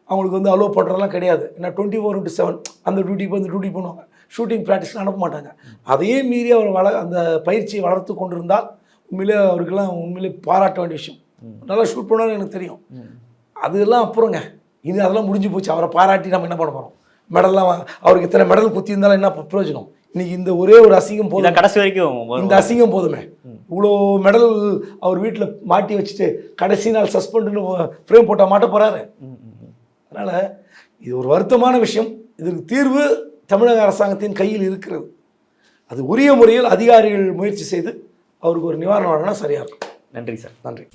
அவங்களுக்கு வந்து அலோவ் பண்ணுறதெல்லாம் கிடையாது. ஏன்னா 24/7 அந்த டியூட்டிக்கு வந்து டியூட்டி பண்ணுவாங்க. ஷூட்டிங் ப்ராக்டிஸ்லாம் அனுப்ப மாட்டாங்க. அதையே மீறி அவர் அந்த பயிற்சியை வளர்த்து கொண்டிருந்தால் உண்மையிலே அவருக்கெல்லாம் உண்மையிலே பாராட்ட வேண்டிய விஷயம். நல்லா ஷூட் பண்ணாலும் எனக்கு தெரியும். அதெல்லாம் அப்புறங்க இது அதெல்லாம் முடிஞ்சு போச்சு. அவரை பாராட்டி நம்ம என்ன பண்ண போகிறோம்? மெடல்லாம் அவருக்கு இத்தனை மெடல் குத்தி இருந்தாலும் என்ன பிரயோஜனம்? இன்னைக்கு இந்த ஒரே ஒரு அசிங்கம் போதும். கடைசி வரைக்கும் இந்த அசிங்கம் போதுமே. இவ்வளோ மெடல் அவர் வீட்டில் மாட்டி வச்சுட்டு கடைசி நாள் சஸ்பெண்டுன்னு ஃப்ரேம் போட்டால் மாட்ட போகிறாரு. அதனால் இது ஒரு வருத்தமான விஷயம். இதற்கு தீர்வு தமிழக அரசாங்கத்தின் கையில் இருக்கிறது. அது உரிய முறையில் அதிகாரிகள் முயற்சி செய்து அவருக்கு ஒரு நிவாரணம் வழங்கினா சரியாக இருக்கும். நன்றி சார். நன்றி.